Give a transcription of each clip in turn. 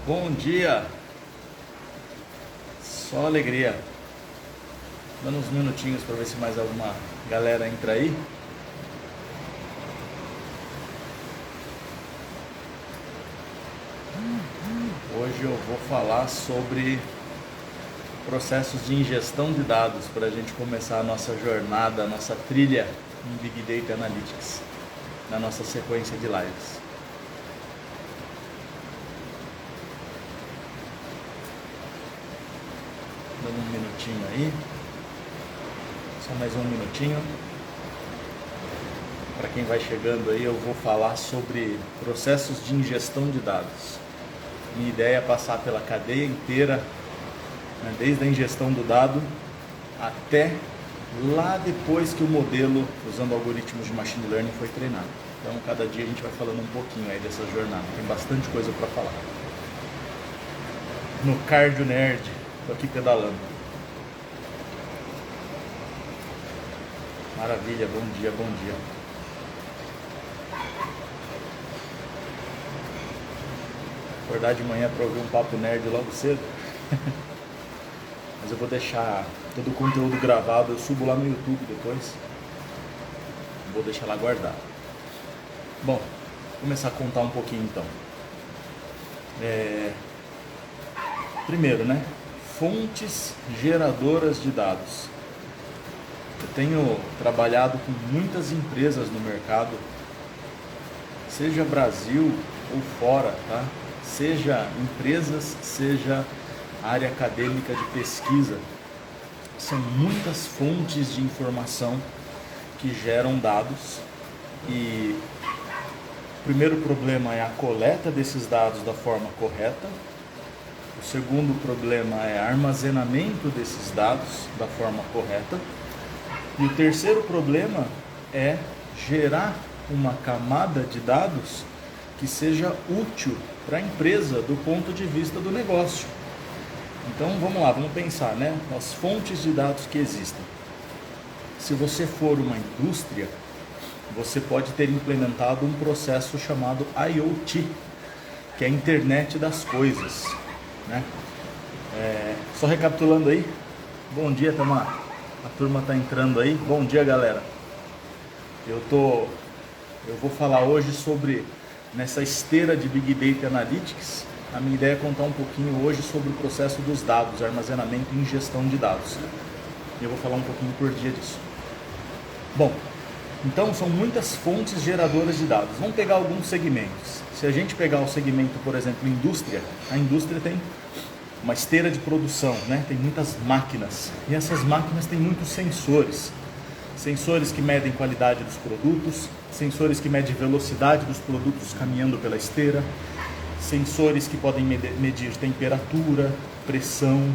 Bom dia, só alegria. Dando uns minutinhos para ver se mais alguma galera entra aí. Hoje eu vou falar sobre processos de ingestão de dados para a gente começar a nossa jornada, a nossa trilha em Big Data Analytics, na nossa sequência de lives. Dando um minutinho aí, só mais um minutinho. Para quem vai chegando aí, eu vou falar sobre processos de ingestão de dados. Minha ideia é passar pela cadeia inteira, né, desde a ingestão do dado até lá depois que o modelo, usando algoritmos de machine learning, foi treinado. Então, cada dia a gente vai falando um pouquinho aí dessa jornada. Tem bastante coisa para falar. No Cardio Nerd, tô aqui pedalando. Maravilha, bom dia, bom dia. Acordar de manhã para ouvir um papo nerd logo cedo. Mas eu vou deixar todo o conteúdo gravado, eu subo lá no YouTube depois. Vou deixar lá guardado. Bom, vou começar a contar um pouquinho então. Primeiro, né? Fontes geradoras de dados. Eu tenho trabalhado com muitas empresas no mercado, seja Brasil ou fora, tá? Seja empresas, seja área acadêmica de pesquisa. São muitas fontes de informação que geram dados e o primeiro problema é a coleta desses dados da forma correta. O segundo problema é armazenamento desses dados da forma correta. E o terceiro problema é gerar uma camada de dados que seja útil para a empresa do ponto de vista do negócio. Então vamos lá, vamos pensar, né? As fontes de dados que existem. Se você for uma indústria, você pode ter implementado um processo chamado IoT, que é a internet das coisas, né? Só recapitulando aí, bom dia, Tamar. A turma está entrando aí. Bom dia, galera. Eu vou falar hoje sobre, nessa esteira de Big Data Analytics, a minha ideia é contar um pouquinho hoje sobre o processo dos dados, armazenamento e ingestão de dados. E eu vou falar um pouquinho por dia disso. Bom, então são muitas fontes geradoras de dados. Vamos pegar alguns segmentos. Se a gente pegar o segmento, por exemplo, indústria, a indústria tem uma esteira de produção, né? Tem muitas máquinas e essas máquinas têm muitos sensores. Sensores que medem qualidade dos produtos, sensores que medem velocidade dos produtos caminhando pela esteira, sensores que podem medir temperatura, pressão,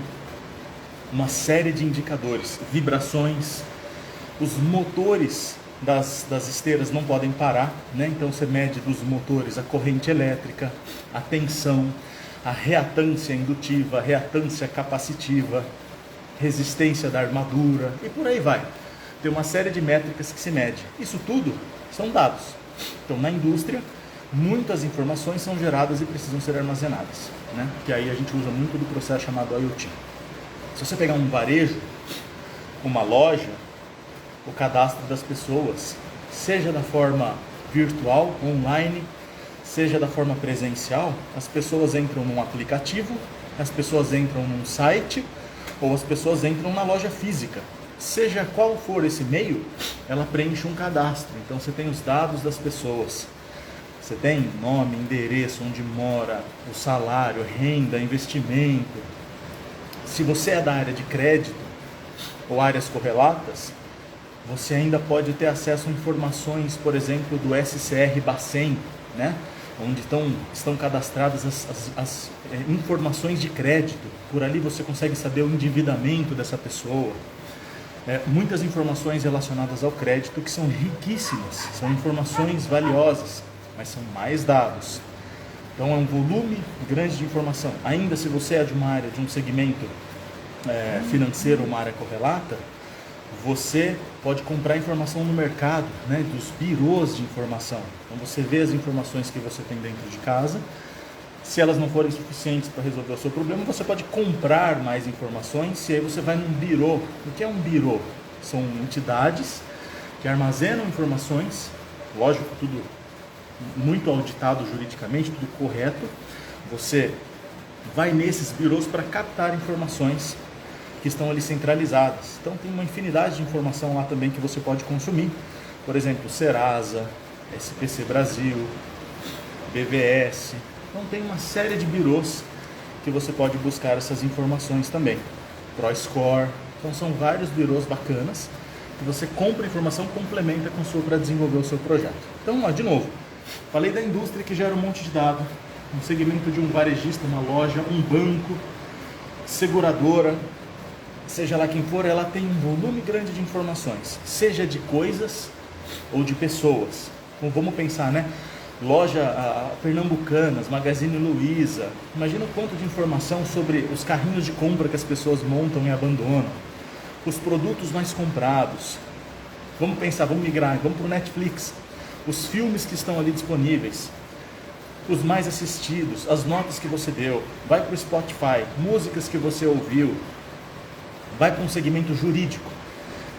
uma série de indicadores, vibrações. Os motores das esteiras não podem parar, né? Então você mede dos motores a corrente elétrica, a tensão, a reatância indutiva, a reatância capacitiva, resistência da armadura e por aí vai. Tem uma série de métricas que se mede. Isso tudo são dados. Então, na indústria, muitas informações são geradas e precisam ser armazenadas, né? Que aí a gente usa muito do processo chamado IoT. Se você pegar um varejo, uma loja, o cadastro das pessoas, seja da forma virtual, online, seja da forma presencial, as pessoas entram num aplicativo, as pessoas entram num site ou as pessoas entram na loja física. Seja qual for esse meio, ela preenche um cadastro. Então você tem os dados das pessoas. Você tem nome, endereço, onde mora, o salário, renda, investimento. Se você é da área de crédito ou áreas correlatas, você ainda pode ter acesso a informações, por exemplo, do SCR Bacen, né? Onde estão cadastradas as informações de crédito. Por ali você consegue saber o endividamento dessa pessoa. Muitas informações relacionadas ao crédito que são riquíssimas, são informações valiosas, mas são mais dados. Então é um volume grande de informação. Ainda se você é de uma área, de um segmento financeiro, uma área correlata, você pode comprar informação no mercado, né, dos birôs de informação. Então você vê as informações que você tem dentro de casa, Se elas não forem suficientes para resolver o seu problema, você pode comprar mais informações e aí você vai num birô. O que é um birô? São entidades que armazenam informações, lógico, tudo muito auditado juridicamente, tudo correto. Você vai nesses birôs para captar informações que estão ali centralizadas. Então tem uma infinidade de informação lá também que você pode consumir. Por exemplo, Serasa, SPC Brasil, BVS. Então tem uma série de birôs que você pode buscar essas informações também. ProScore. Então são vários birôs bacanas que você compra informação, complementa com o seu para desenvolver o seu projeto. Então, ó, de novo, falei da indústria que gera um monte de dado, um segmento de um varejista, uma loja, um banco, seguradora, seja lá quem for, ela tem um volume grande de informações, seja de coisas ou de pessoas. Então vamos pensar, né? Loja Pernambucanas, Magazine Luiza, imagina o quanto de informação sobre os carrinhos de compra que as pessoas montam e abandonam, os produtos mais comprados. Vamos pensar, vamos migrar, vamos para o Netflix, os filmes que estão ali disponíveis, os mais assistidos, as notas que você deu, vai para o Spotify, músicas que você ouviu, vai para um segmento jurídico.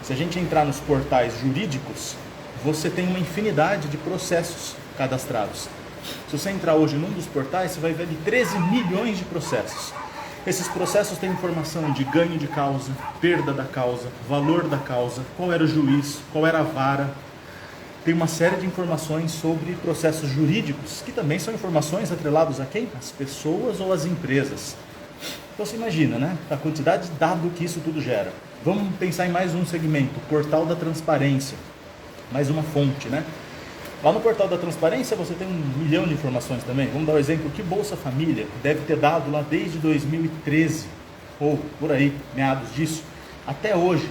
Se a gente entrar nos portais jurídicos, você tem uma infinidade de processos cadastrados. Se você entrar hoje num dos portais, você vai ver de 13 milhões de processos. Esses processos têm informação de ganho de causa, perda da causa, valor da causa, qual era o juiz, qual era a vara. Tem uma série de informações sobre processos jurídicos, que também são informações atreladas a quem? As pessoas ou as empresas. Então você imagina, né? A quantidade de dado que isso tudo gera. Vamos pensar em mais um segmento, Portal da Transparência. Mais uma fonte, né? Lá no Portal da Transparência você tem 1 milhão de informações também. Vamos dar um exemplo, que Bolsa Família deve ter dado lá desde 2013, ou por aí, meados disso, até hoje.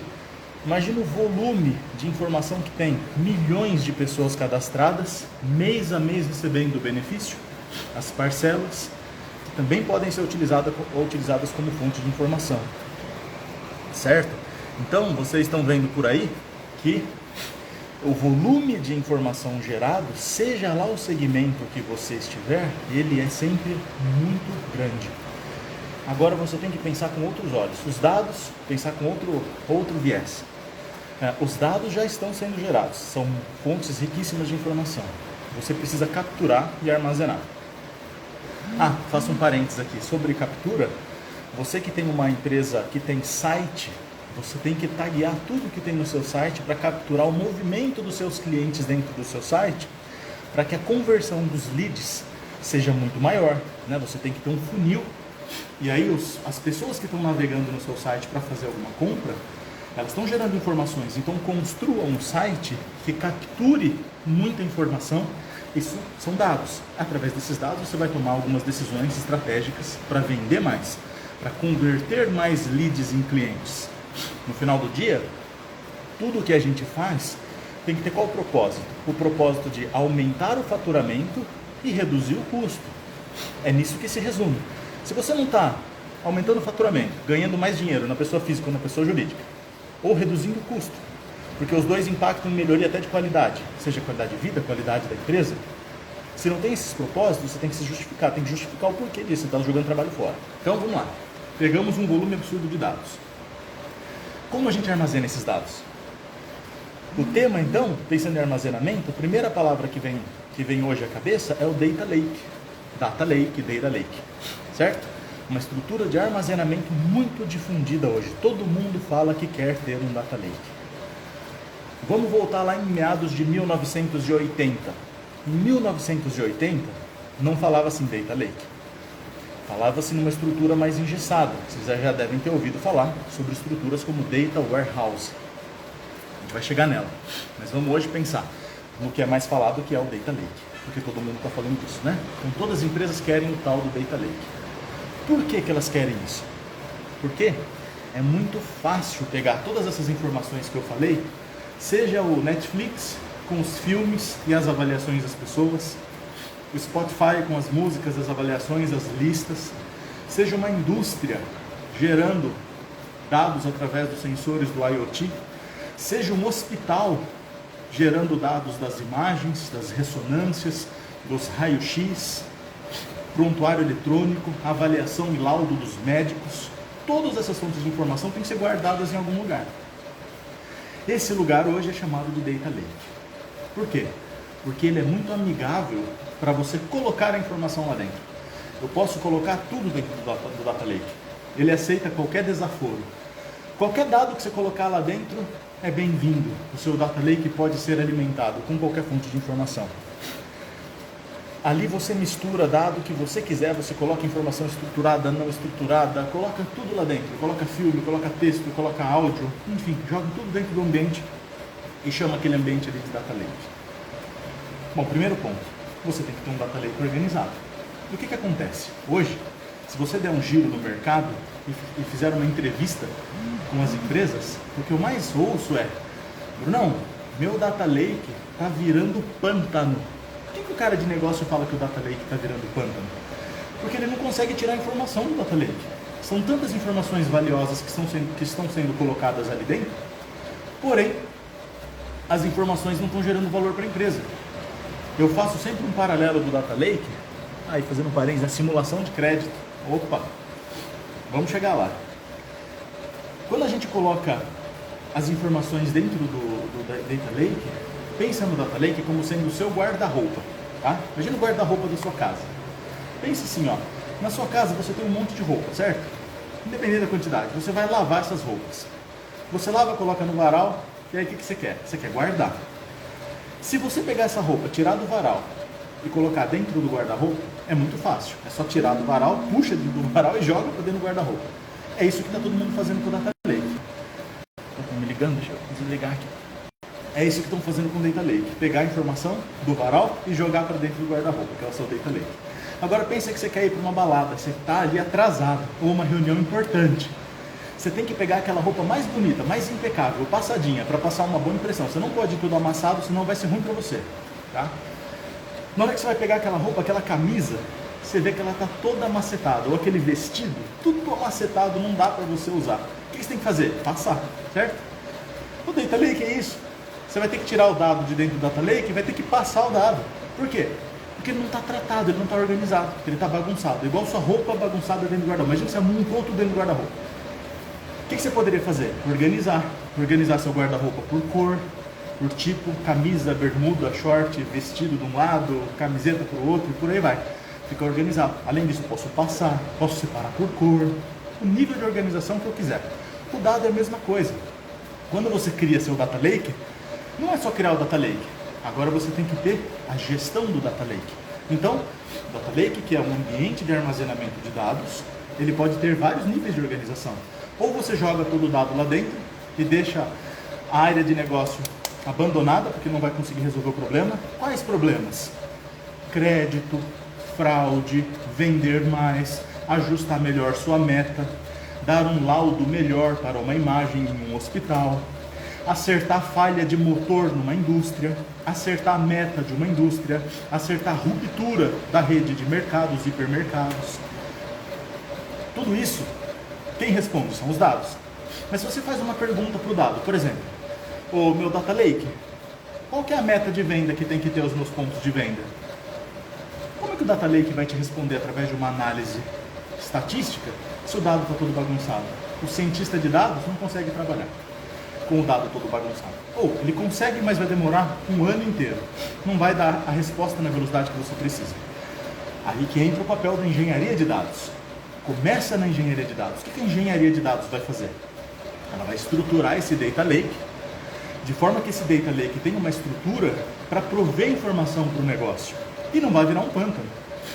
Imagina o volume de informação que tem, milhões de pessoas cadastradas, mês a mês recebendo o benefício, as parcelas, que também podem ser utilizadas como fonte de informação, certo? Então, vocês estão vendo por aí que o volume de informação gerado, seja lá o segmento que você estiver, ele é sempre muito grande. Agora você tem que pensar com outros olhos. Os dados, pensar com outro viés. Os dados já estão sendo gerados, são fontes riquíssimas de informação. Você precisa capturar e armazenar. Faço um parênteses aqui. Sobre captura, você que tem uma empresa que tem site, você tem que taguear tudo que tem no seu site para capturar o movimento dos seus clientes dentro do seu site, para que a conversão dos leads seja muito maior, né? Você tem que ter um funil, e aí as pessoas que estão navegando no seu site para fazer alguma compra, elas estão gerando informações. Então construa um site que capture muita informação. Isso são dados. Através desses dados você vai tomar algumas decisões estratégicas para vender mais, para converter mais leads em clientes. No final do dia, tudo o que a gente faz tem que ter qual propósito? O propósito de aumentar o faturamento e reduzir o custo. É nisso que se resume. Se você não está aumentando o faturamento, ganhando mais dinheiro na pessoa física ou na pessoa jurídica, ou reduzindo o custo, porque os dois impactam em melhoria até de qualidade, seja qualidade de vida, qualidade da empresa. Se não tem esses propósitos, você tem que se justificar, tem que justificar o porquê disso, você está jogando trabalho fora. Então vamos lá, pegamos um volume absurdo de dados. Como a gente armazena esses dados? O tema então, pensando em armazenamento, a primeira palavra que vem hoje à cabeça é o Data Lake. Data Lake, Data Lake, certo? Uma estrutura de armazenamento muito difundida hoje. Todo mundo fala que quer ter um Data Lake. Vamos voltar lá em meados de 1980. Em 1980, não falava-se em Data Lake. Falava-se numa estrutura mais engessada. Vocês já devem ter ouvido falar sobre estruturas como Data Warehouse. A gente vai chegar nela. Mas vamos hoje pensar no que é mais falado, que é o Data Lake. Porque todo mundo está falando disso, né? Então todas as empresas querem o tal do Data Lake. Por que elas querem isso? Porque é muito fácil pegar todas essas informações que eu falei, seja o Netflix com os filmes e as avaliações das pessoas, o Spotify com as músicas, as avaliações, as listas, seja uma indústria gerando dados através dos sensores do IoT, seja um hospital gerando dados das imagens, das ressonâncias, dos raios-x, prontuário eletrônico, avaliação e laudo dos médicos. Todas essas fontes de informação têm que ser guardadas em algum lugar. Esse lugar hoje é chamado de Data Lake. Por quê? Porque ele é muito amigável para você colocar a informação lá dentro. Eu posso colocar tudo dentro do Data Lake. Ele aceita qualquer desaforo. Qualquer dado que você colocar lá dentro é bem-vindo. O seu Data Lake pode ser alimentado com qualquer fonte de informação. Ali você mistura dado que você quiser, você coloca informação estruturada, não estruturada, coloca tudo lá dentro, coloca filme, coloca texto, coloca áudio, enfim, joga tudo dentro do ambiente e chama aquele ambiente ali de Data Lake. Bom, primeiro ponto, você tem que ter um Data Lake organizado. E o que acontece? Hoje, se você der um giro no mercado e fizer uma entrevista com as empresas, o que eu mais ouço é: Brunão, meu Data Lake está virando pântano. Por que o cara de negócio fala que o Data Lake está virando pântano? Porque ele não consegue tirar informação do Data Lake. São tantas informações valiosas que estão sendo colocadas ali dentro, porém, as informações não estão gerando valor para a empresa. Eu faço sempre um paralelo do Data Lake, aí fazendo um parênteses, a simulação de crédito. Opa, vamos chegar lá. Quando a gente coloca as informações dentro do Data Lake, pensa no Data Lake como sendo o seu guarda-roupa, tá? Imagina o guarda-roupa da sua casa. Pense assim, ó, na sua casa você tem um monte de roupa, certo? Independente da quantidade, você vai lavar essas roupas. Você lava, coloca no varal, e aí o que você quer? Você quer guardar. Se você pegar essa roupa, tirar do varal e colocar dentro do guarda-roupa, é muito fácil. É só tirar do varal, puxa do varal e joga para dentro do guarda-roupa. É isso que está todo mundo fazendo com o Data Lake. Estão me ligando? Deixa eu desligar aqui. É isso que estão fazendo com o Data Lake. Pegar a informação do varal e jogar para dentro do guarda-roupa, que é o seu Data Lake. Agora pensa que você quer ir para uma balada, você está ali atrasado, ou uma reunião importante. Você tem que pegar aquela roupa mais bonita, mais impecável, passadinha, para passar uma boa impressão. Você não pode ir tudo amassado, senão vai ser ruim para você, tá? Na hora que você vai pegar aquela roupa, aquela camisa, você vê que ela está toda macetada, ou aquele vestido, tudo amacetado, não dá para você usar. O que você tem que fazer? Passar, certo? O Data Lake é isso. Você vai ter que tirar o dado de dentro do Data Lake e vai ter que passar o dado. Por quê? Porque ele não está tratado, ele não está organizado, ele está bagunçado. Igual sua roupa bagunçada dentro do guarda-roupa. Imagina você amontou tudo dentro do guarda-roupa. O que você poderia fazer? Organizar. Organizar seu guarda-roupa por cor, por tipo, camisa, bermuda, short, vestido de um lado, camiseta para o outro e por aí vai. Fica organizado. Além disso, posso passar, posso separar por cor, o nível de organização que eu quiser. O dado é a mesma coisa. Quando você cria seu Data Lake, não é só criar o Data Lake. Agora você tem que ter a gestão do Data Lake. Então, o Data Lake, que é um ambiente de armazenamento de dados, ele pode ter vários níveis de organização. Ou você joga todo o dado lá dentro e deixa a área de negócio abandonada, porque não vai conseguir resolver o problema. Quais problemas? Crédito, fraude, vender mais, ajustar melhor sua meta, dar um laudo melhor para uma imagem em um hospital, acertar falha de motor numa indústria, acertar a meta de uma indústria, acertar a ruptura da rede de mercados, hipermercados. Tudo isso, quem responde são os dados. Mas se você faz uma pergunta para o dado, por exemplo, o meu Data Lake, qual que é a meta de venda que tem que ter os meus pontos de venda? Como é que o Data Lake vai te responder através de uma análise estatística se o dado está todo bagunçado? O cientista de dados não consegue trabalhar com o dado todo bagunçado. Ou ele consegue, mas vai demorar um ano inteiro. Não vai dar a resposta na velocidade que você precisa. Aí que entra o papel da engenharia de dados. Começa na engenharia de dados. O que a engenharia de dados vai fazer? Ela vai estruturar esse Data Lake de forma que esse Data Lake tenha uma estrutura para prover informação para o negócio. E não vai virar um pântano.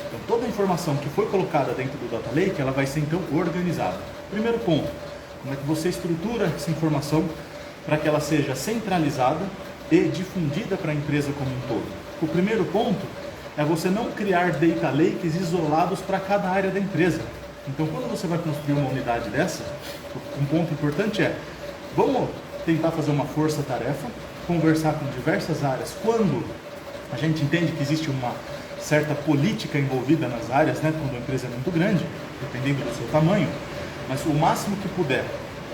Então toda a informação que foi colocada dentro do Data Lake, ela vai ser então organizada. Primeiro ponto, como é que você estrutura essa informação para que ela seja centralizada e difundida para a empresa como um todo. O primeiro ponto é você não criar Data Lakes isolados para cada área da empresa. Então quando você vai construir uma unidade dessa, um ponto importante é, vamos tentar fazer uma força-tarefa, conversar com diversas áreas. Quando a gente entende que existe uma certa política envolvida nas áreas, né, quando a empresa é muito grande, dependendo do seu tamanho, mas o máximo que puder,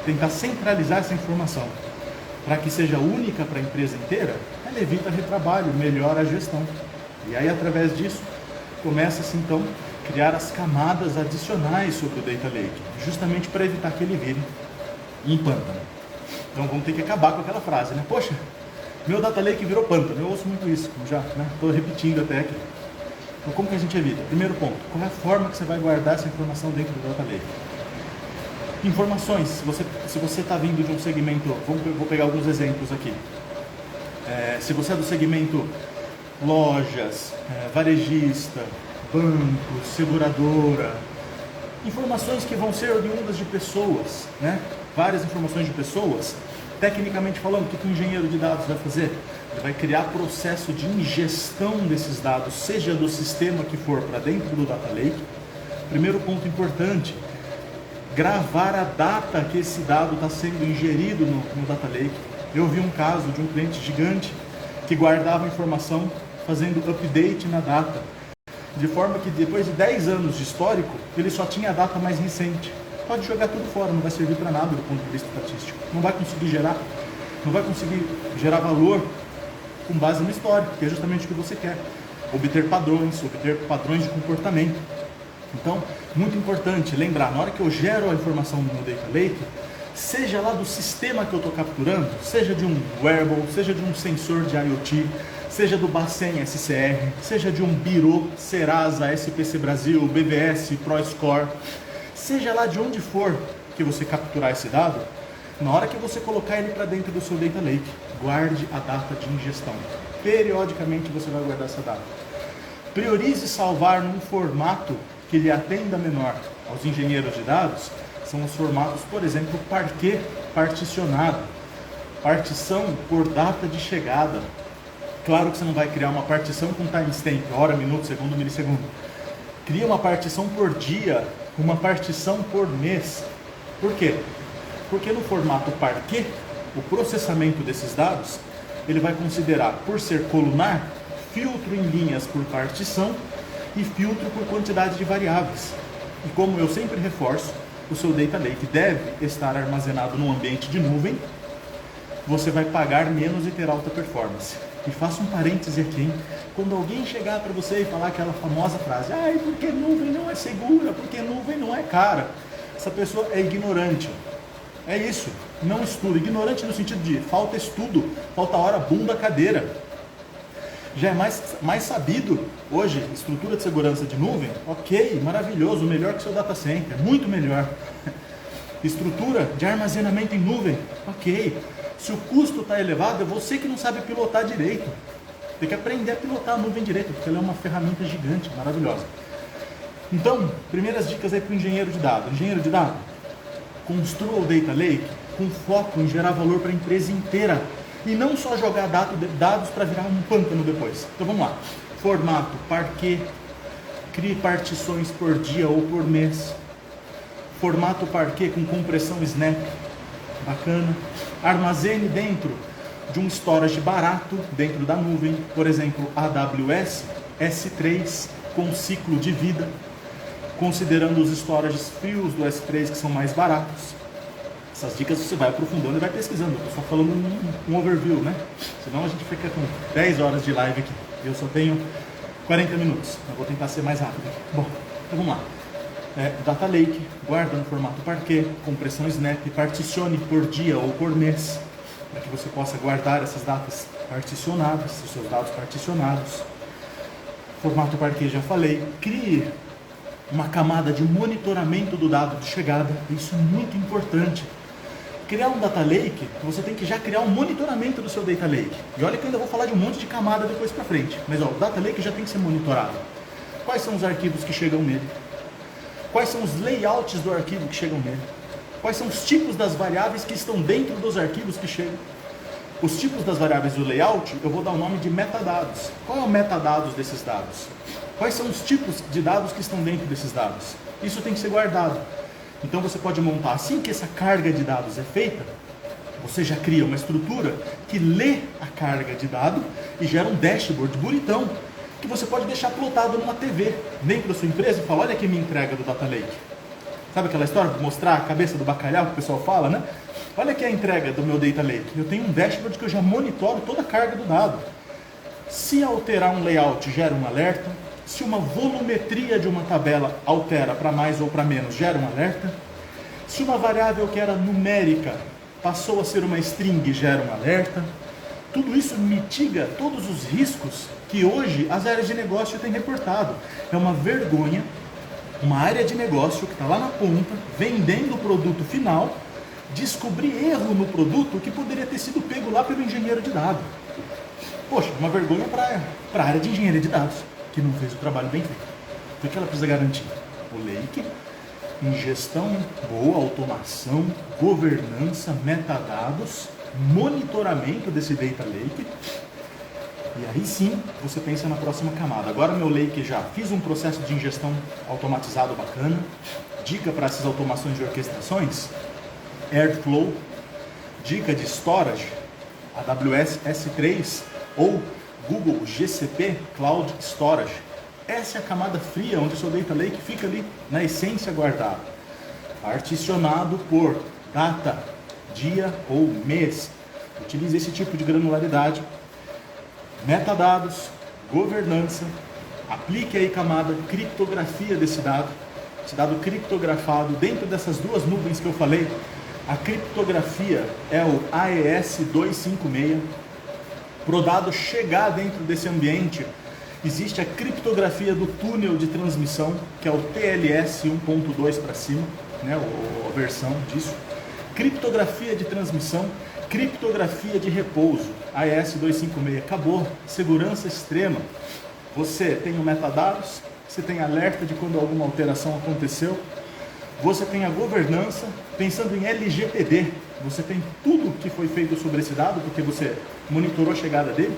tentar centralizar essa informação para que seja única para a empresa inteira, ela evita retrabalho, melhora a gestão. E aí, através disso, começa-se então criar as camadas adicionais sobre o Data Lake, justamente para evitar que ele vire um pântano. Então vamos ter que acabar com aquela frase, né? Poxa, meu Data Lake virou pântano. Eu ouço muito isso, já, né? Estou repetindo até aqui. Então como que a gente evita? Primeiro ponto, qual é a forma que você vai guardar essa informação dentro do Data Lake? Informações, se você está vindo de um segmento, vou pegar alguns exemplos aqui. Se você é do segmento lojas, varejista, banco, seguradora, informações que vão ser oriundas de pessoas, né? Várias informações de pessoas, tecnicamente falando, o que o engenheiro de dados vai fazer? Ele vai criar processo de ingestão desses dados, seja do sistema que for para dentro do Data Lake. Primeiro ponto importante, gravar a data que esse dado está sendo ingerido no Data Lake. Eu vi um caso de um cliente gigante que guardava informação fazendo update na data, de forma que depois de 10 anos de histórico, ele só tinha a data mais recente. Pode jogar tudo fora, não vai servir para nada do ponto de vista estatístico. Não vai conseguir gerar valor com base no histórico, que é justamente o que você quer. Obter padrões de comportamento. Então, muito importante lembrar, na hora que eu gero a informação no meu Data Lake, seja lá do sistema que eu estou capturando, seja de um wearable, seja de um sensor de IoT, seja do Bacen SCR, seja de um Biro, Serasa, SPC Brasil, BVS, ProScore, seja lá de onde for que você capturar esse dado, na hora que você colocar ele para dentro do seu Data Lake, guarde a data de ingestão. Periodicamente você vai guardar essa data. Priorize salvar num formato que lhe atenda menor aos engenheiros de dados, são os formatos, por exemplo, Parquet particionado, partição por data de chegada. Claro que você não vai criar uma partição com timestamp, hora, minuto, segundo, milissegundo. Cria uma partição por dia, uma partição por mês. Por quê? Porque no formato Parquet, o processamento desses dados, ele vai considerar, por ser colunar, filtro em linhas por partição e filtro por quantidade de variáveis. E como eu sempre reforço, o seu Data Lake deve estar armazenado num ambiente de nuvem, você vai pagar menos e ter alta performance. E faço um parêntese aqui, hein? Quando alguém chegar para você e falar aquela famosa frase, porque nuvem não é segura, porque nuvem não é cara, essa pessoa é ignorante. É isso, não estuda. Ignorante no sentido de falta estudo, falta hora, bunda, cadeira. Já é mais sabido hoje, estrutura de segurança de nuvem, ok, maravilhoso, melhor que seu data center, muito melhor. Estrutura de armazenamento em nuvem, ok. Se o custo está elevado, é você que não sabe pilotar direito. Tem que aprender a pilotar a nuvem direito, porque ela é uma ferramenta gigante, maravilhosa. Então, primeiras dicas aí para o engenheiro de dados. Engenheiro de dados, construa o Data Lake com foco em gerar valor para a empresa inteira. E não só jogar dados para virar um pântano depois. Então vamos lá. Formato, Parquet, crie partições por dia ou por mês. Formato Parquet com compressão Snap, bacana. Armazene dentro de um storage barato, dentro da nuvem. Por exemplo, AWS S3 com ciclo de vida, considerando os storages frios do S3 que são mais baratos. Essas dicas você vai aprofundando e vai pesquisando. Eu estou só falando um overview, né? Senão a gente fica com 10 horas de live aqui. Eu só tenho 40 minutos. Eu vou tentar ser mais rápido aqui. Bom, então vamos lá. Data Lake, guarda no formato Parquet, compressão Snap, particione por dia ou por mês, para que você possa guardar essas datas particionadas, os seus dados particionados. Formato Parquet já falei. Crie uma camada de monitoramento do dado de chegada. Isso é muito importante. Criar um Data Lake, você tem que já criar um monitoramento do seu Data Lake. E olha que eu ainda vou falar de um monte de camada depois para frente. Mas o Data Lake já tem que ser monitorado. Quais são os arquivos que chegam nele? Quais são os layouts do arquivo que chegam nele? Quais são os tipos das variáveis que estão dentro dos arquivos que chegam? Os tipos das variáveis do layout, eu vou dar o nome de metadados. Qual é o metadados desses dados? Quais são os tipos de dados que estão dentro desses dados? Isso tem que ser guardado. Então você pode montar, assim que essa carga de dados é feita, você já cria uma estrutura que lê a carga de dado e gera um dashboard bonitão, que você pode deixar plotado numa TV dentro da sua empresa e falar, olha aqui minha entrega do Data Lake. Sabe aquela história de mostrar a cabeça do bacalhau que o pessoal fala, né? Olha aqui a entrega do meu Data Lake. Eu tenho um dashboard que eu já monitoro toda a carga do dado. Se alterar um layout, gera um alerta. Se uma volumetria de uma tabela altera para mais ou para menos, gera um alerta. Se uma variável que era numérica passou a ser uma string, gera um alerta. Tudo isso mitiga todos os riscos que hoje as áreas de negócio têm reportado. É uma vergonha uma área de negócio que está lá na ponta, vendendo o produto final, descobrir erro no produto que poderia ter sido pego lá pelo engenheiro de dados. Poxa, uma vergonha para a área de engenharia de dados, que não fez o trabalho bem feito. O que ela precisa garantir? O lake, ingestão, boa automação, governança, metadados, monitoramento desse data lake. E aí sim, você pensa na próxima camada. Agora meu lake já fiz um processo de ingestão automatizado bacana. Dica para essas automações de orquestrações, Airflow. Dica de storage, AWS S3 ou Google GCP Cloud Storage. Essa é a camada fria, onde o seu data lake fica ali na essência guardado. Particionado por data, dia ou mês. Utilize esse tipo de granularidade. Metadados, governança, aplique aí camada criptografia desse dado, esse dado criptografado dentro dessas duas nuvens que eu falei. A criptografia é o AES 256. Para o dado chegar dentro desse ambiente, existe a criptografia do túnel de transmissão, que é o TLS 1.2 para cima, né, a versão disso. Criptografia de transmissão, criptografia de repouso, AES 256, acabou, segurança extrema. Você tem o metadados, você tem alerta de quando alguma alteração aconteceu, você tem a governança, pensando em LGPD, você tem tudo que foi feito sobre esse dado, porque você monitorou a chegada dele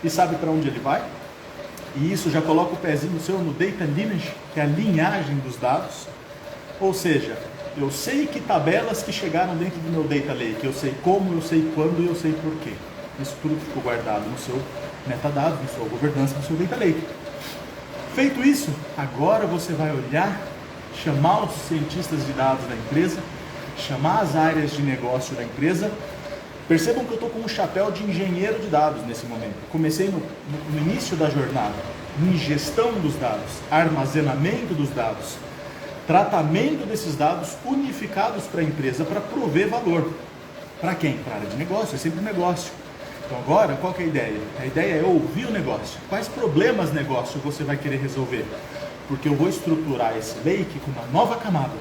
e sabe para onde ele vai, e isso já coloca o pezinho seu no Data Lineage, que é a linhagem dos dados, ou seja, eu sei que tabelas que chegaram dentro do meu data lake, eu sei como, eu sei quando e eu sei porquê. Isso tudo ficou guardado no seu metadado, na sua governança, no seu data lake. Feito isso, agora você vai olhar, chamar os cientistas de dados da empresa, chamar as áreas de negócio da empresa. Percebam que eu estou com um chapéu de engenheiro de dados nesse momento. Comecei no início da jornada, em gestão dos dados, armazenamento dos dados, tratamento desses dados unificados para a empresa para prover valor. Para quem? Para a área de negócio, é sempre um negócio. Então agora, qual que é a ideia? A ideia é ouvir o negócio. Quais problemas negócio você vai querer resolver? Porque eu vou estruturar esse lake com uma nova camada.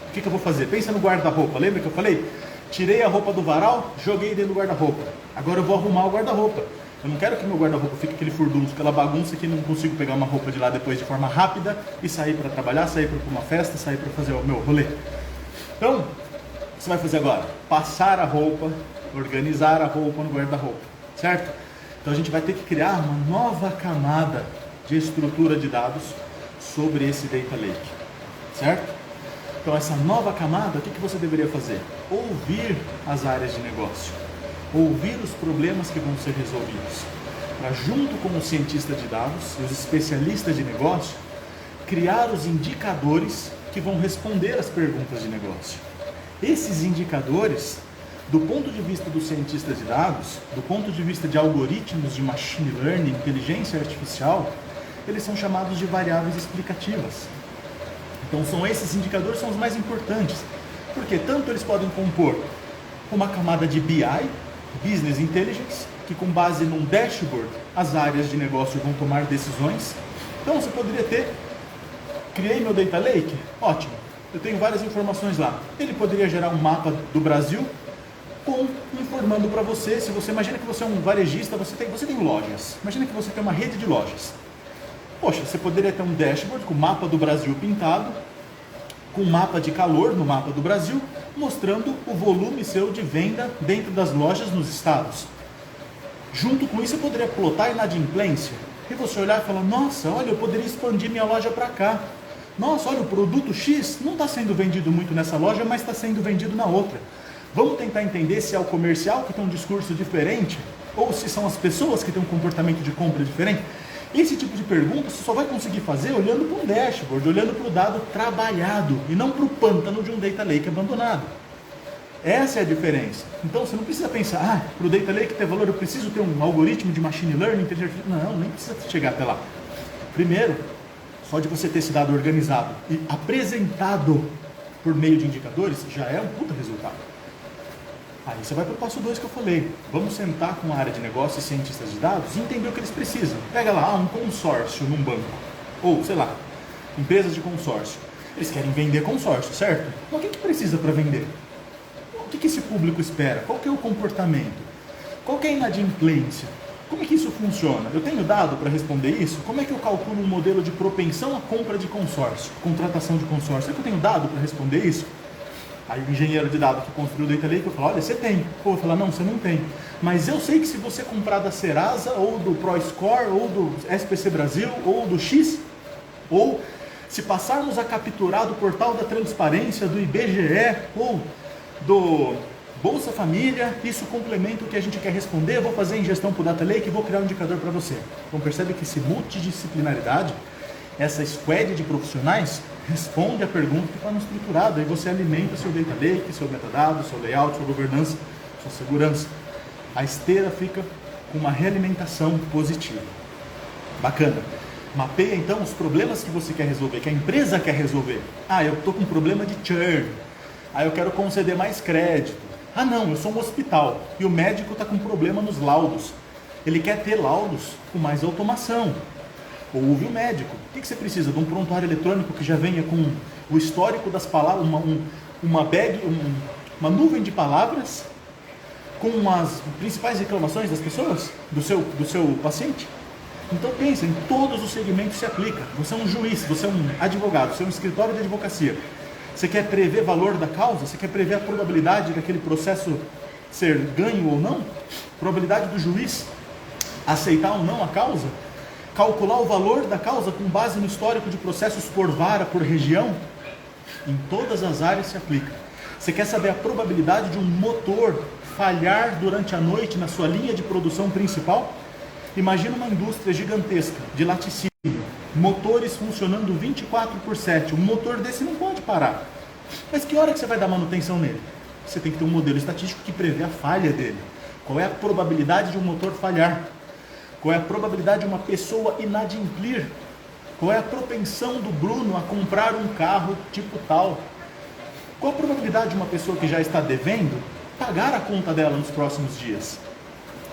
O que eu vou fazer? Pensa no guarda-roupa. Lembra que eu falei? Tirei a roupa do varal, joguei dentro do guarda-roupa. Agora eu vou arrumar o guarda-roupa. Eu não quero que meu guarda-roupa fique aquele furdunço, aquela bagunça que não consigo pegar uma roupa de lá depois de forma rápida e sair para trabalhar, sair para uma festa, sair para fazer o meu rolê. Então, o que você vai fazer agora? Passar a roupa, organizar a roupa no guarda-roupa, certo? Então a gente vai ter que criar uma nova camada de estrutura de dados sobre esse data lake, certo? Então essa nova camada, o que você deveria fazer? Ouvir as áreas de negócio. Ouvir os problemas que vão ser resolvidos, para junto com o cientista de dados e os especialistas de negócio, criar os indicadores que vão responder às perguntas de negócio. Esses indicadores, do ponto de vista dos cientistas de dados, do ponto de vista de algoritmos de machine learning, inteligência artificial, eles são chamados de variáveis explicativas. Então esses indicadores são os mais importantes, porque tanto eles podem compor uma camada de BI, Business Intelligence, que com base num dashboard as áreas de negócio vão tomar decisões. Então você poderia ter, criei meu data lake, ótimo, eu tenho várias informações lá. Ele poderia gerar um mapa do Brasil, informando para você, se você imagina que você é um varejista, você tem lojas, imagina que você tem uma rede de lojas. Poxa, você poderia ter um dashboard com o mapa do Brasil pintado, com mapa de calor no mapa do Brasil, mostrando o volume seu de venda dentro das lojas nos estados. Junto com isso, eu poderia plotar inadimplência. E você olhar e falar, nossa, olha, eu poderia expandir minha loja para cá. Nossa, olha, o produto X não está sendo vendido muito nessa loja, mas está sendo vendido na outra. Vamos tentar entender se é o comercial que tem um discurso diferente, ou se são as pessoas que têm um comportamento de compra diferente. Esse tipo de pergunta você só vai conseguir fazer olhando para um dashboard, olhando para o dado trabalhado e não para o pântano de um data lake abandonado. Essa é a diferença. Então você não precisa pensar, para o data lake ter valor eu preciso ter um algoritmo de machine learning, não, nem precisa chegar até lá. Primeiro, só de você ter esse dado organizado e apresentado por meio de indicadores, já é um puta resultado. Aí você vai para o passo 2 que eu falei. Vamos sentar com a área de negócio e cientistas de dados e entender o que eles precisam. Pega lá, um consórcio num banco, ou sei lá, empresas de consórcio. Eles querem vender consórcio, certo? Mas o que precisa para vender? O que esse público espera? Qual que é o comportamento? Qual que é a inadimplência? Como é que isso funciona? Eu tenho dado para responder isso? Como é que eu calculo um modelo de propensão à compra de consórcio, contratação de consórcio? Será que eu tenho dado para responder isso? Aí o engenheiro de dados que construiu o Data Lake, eu falo, olha, você tem. Pô, eu falo, não, você não tem. Mas eu sei que se você comprar da Serasa, ou do ProScore, ou do SPC Brasil, ou do X, ou se passarmos a capturar do portal da transparência, do IBGE, ou do Bolsa Família, isso complementa o que a gente quer responder, eu vou fazer ingestão para o Data Lake e vou criar um indicador para você. Então percebe que esse multidisciplinaridade, essa squad de profissionais, responde a pergunta que está no estruturado, aí você alimenta seu Data Lake, seu metadado, seu layout, sua governança, sua segurança. A esteira fica com uma realimentação positiva. Bacana. Mapeia então os problemas que você quer resolver, que a empresa quer resolver. Ah, eu estou com um problema de churn. Ah, eu quero conceder mais crédito. Ah não, eu sou um hospital e o médico está com problema nos laudos. Ele quer ter laudos com mais automação. Ouve o médico. O que você precisa? De um prontuário eletrônico que já venha com o histórico das palavras, uma nuvem de palavras com as principais reclamações das pessoas, do seu paciente? Então pensa, em todos os segmentos se aplica. Você é um juiz, você é um advogado, você é um escritório de advocacia. Você quer prever valor da causa? Você quer prever a probabilidade daquele processo ser ganho ou não? Probabilidade do juiz aceitar ou não a causa? Calcular o valor da causa com base no histórico de processos por vara, por região? Em todas as áreas se aplica. Você quer saber a probabilidade de um motor falhar durante a noite na sua linha de produção principal? Imagina uma indústria gigantesca de laticínio. Motores funcionando 24/7. Um motor desse não pode parar. Mas que hora que você vai dar manutenção nele? Você tem que ter um modelo estatístico que prevê a falha dele. Qual é a probabilidade de um motor falhar? Qual é a probabilidade de uma pessoa inadimplir? Qual é a propensão do Bruno a comprar um carro tipo tal? Qual a probabilidade de uma pessoa que já está devendo pagar a conta dela nos próximos dias?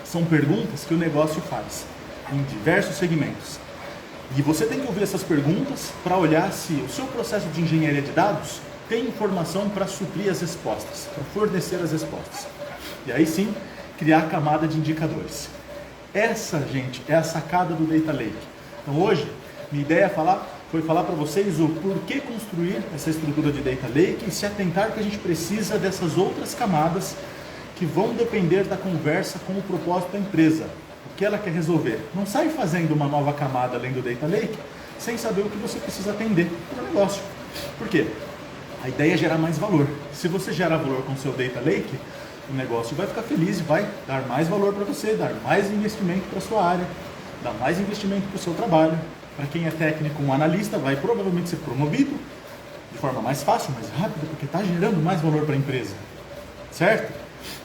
São perguntas que o negócio faz em diversos segmentos. E você tem que ouvir essas perguntas para olhar se o seu processo de engenharia de dados tem informação para suprir as respostas, para fornecer as respostas. E aí sim, criar a camada de indicadores. Gente, é a sacada do Data Lake. Então hoje, minha ideia foi falar para vocês o porquê construir essa estrutura de Data Lake e se atentar que a gente precisa dessas outras camadas que vão depender da conversa com o propósito da empresa. O que ela quer resolver. Não sai fazendo uma nova camada além do Data Lake sem saber o que você precisa atender para o negócio. Por quê? A ideia é gerar mais valor. Se você gerar valor com o seu Data Lake, o negócio vai ficar feliz e vai dar mais valor para você, dar mais investimento para a sua área, dar mais investimento para o seu trabalho. Para quem é técnico, um analista vai provavelmente ser promovido de forma mais fácil, mais rápida, porque está gerando mais valor para a empresa. Certo?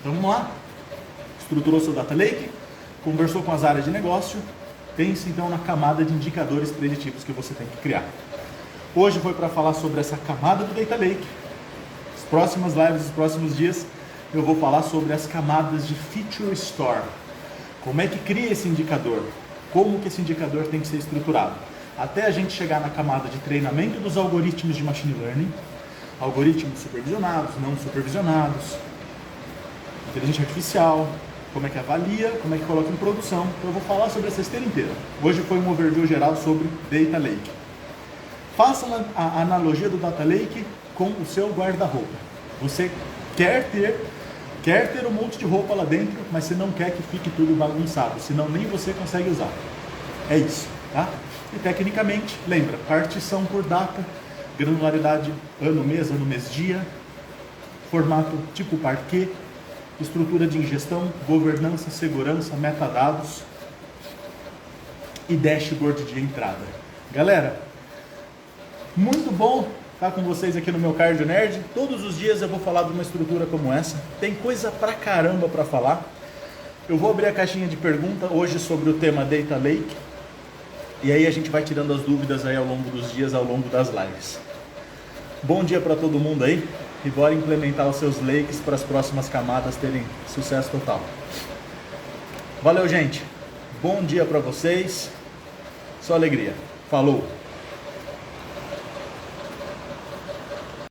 Então vamos lá. Estruturou seu Data Lake, conversou com as áreas de negócio, pense então na camada de indicadores preditivos que você tem que criar. Hoje foi para falar sobre essa camada do Data Lake. As próximas lives, os próximos dias, eu vou falar sobre as camadas de Feature Store. Como é que cria esse indicador? Como que esse indicador tem que ser estruturado? Até a gente chegar na camada de treinamento dos algoritmos de Machine Learning, algoritmos supervisionados, não supervisionados, inteligência artificial, como é que avalia, como é que coloca em produção. Então eu vou falar sobre essa esteira inteira. Hoje foi um overview geral sobre Data Lake. Faça a analogia do Data Lake com o seu guarda-roupa. Você quer ter um monte de roupa lá dentro, mas você não quer que fique tudo bagunçado, senão nem você consegue usar. É isso, tá? E tecnicamente, lembra, partição por data, granularidade ano, mês, dia, formato tipo parquet, estrutura de ingestão, governança, segurança, metadados e dashboard de entrada. Galera, muito bom estar com vocês aqui no meu Cardio Nerd. Todos os dias eu vou falar de uma estrutura como essa. Tem coisa pra caramba pra falar. Eu vou abrir a caixinha de pergunta hoje sobre o tema Data Lake. E aí a gente vai tirando as dúvidas aí ao longo dos dias, ao longo das lives. Bom dia para todo mundo aí e bora implementar os seus lakes para as próximas camadas terem sucesso total. Valeu, gente. Bom dia para vocês. Só alegria. Falou.